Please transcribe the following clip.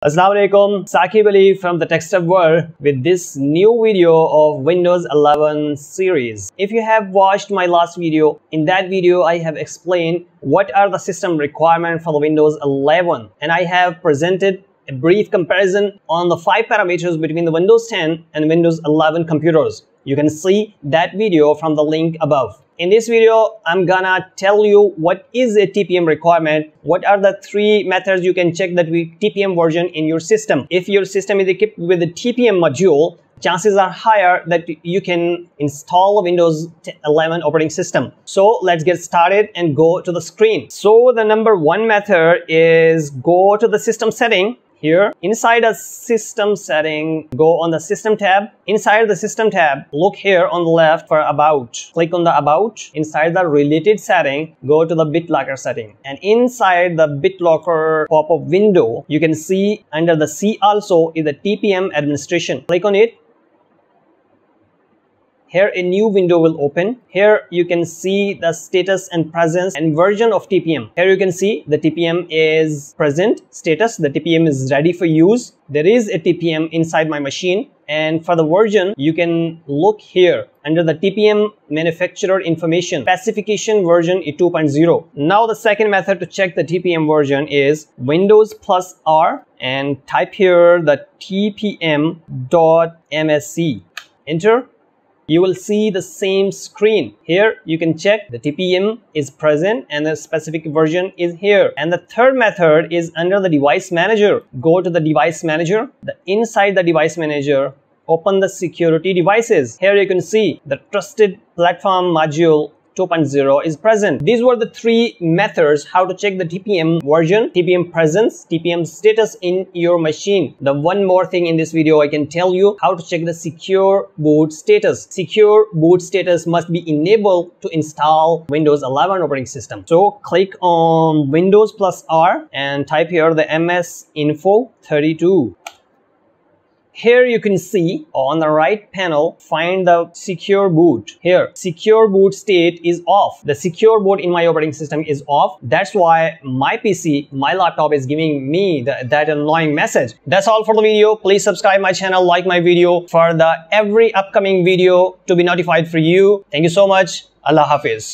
Assalamualaikum, Saqib Ali from the Tech Stuff World with this new video of Windows 11 series. If you have watched my last video, in that video I have explained what are the system requirements for the Windows 11, and I have presented a brief comparison on the 5 parameters between the Windows 10 and Windows 11 computers. You can see that video from the link above. In this video, I'm gonna tell you what is a TPM requirement, what are the 3 methods you can check that TPM version in your system. If your system is equipped with the TPM module, chances are higher that you can install a Windows 11 operating system. So let's get started and go to the screen. So the number 1 method is go to the system setting. Here, inside a system setting, go on the system tab. Inside the system tab, look here on the left for about. Click on the about. Inside the related setting, go to the BitLocker setting. And inside the BitLocker pop-up window, you can see under the C also is the TPM administration. Click on it. Here a new window will open. Here you can see the status and presence and version of TPM. Here you can see the TPM is present status. The TPM is ready for use. There is a TPM inside my machine. And for the version, you can look here under the TPM manufacturer information. Specification version is 2.0. Now the second method to check the TPM version is Windows plus R and type here the tpm.msc. Enter. You will see the same screen. Here you can check the TPM is present and the specific version is here. And the third method is under the device manager. Go to the device manager. Inside the device manager, open the security devices. Here you can see the trusted platform module 2.0 is present. These were the 3 methods how to check the TPM version, TPM presence, TPM status in your machine. The one more thing in this video, I can tell you how to check the secure boot status. Secure boot status must be enabled to install Windows 11 operating system. So click on Windows plus R and type here the MS Info 32. Here you can see on the right panel, find the secure boot. Here, secure boot state is off. The secure boot in my operating system is off. That's why my PC, my laptop is giving me that annoying message. That's all for the video. Please subscribe my channel, like my video for every upcoming video to be notified for you. Thank you so much. Allah Hafiz.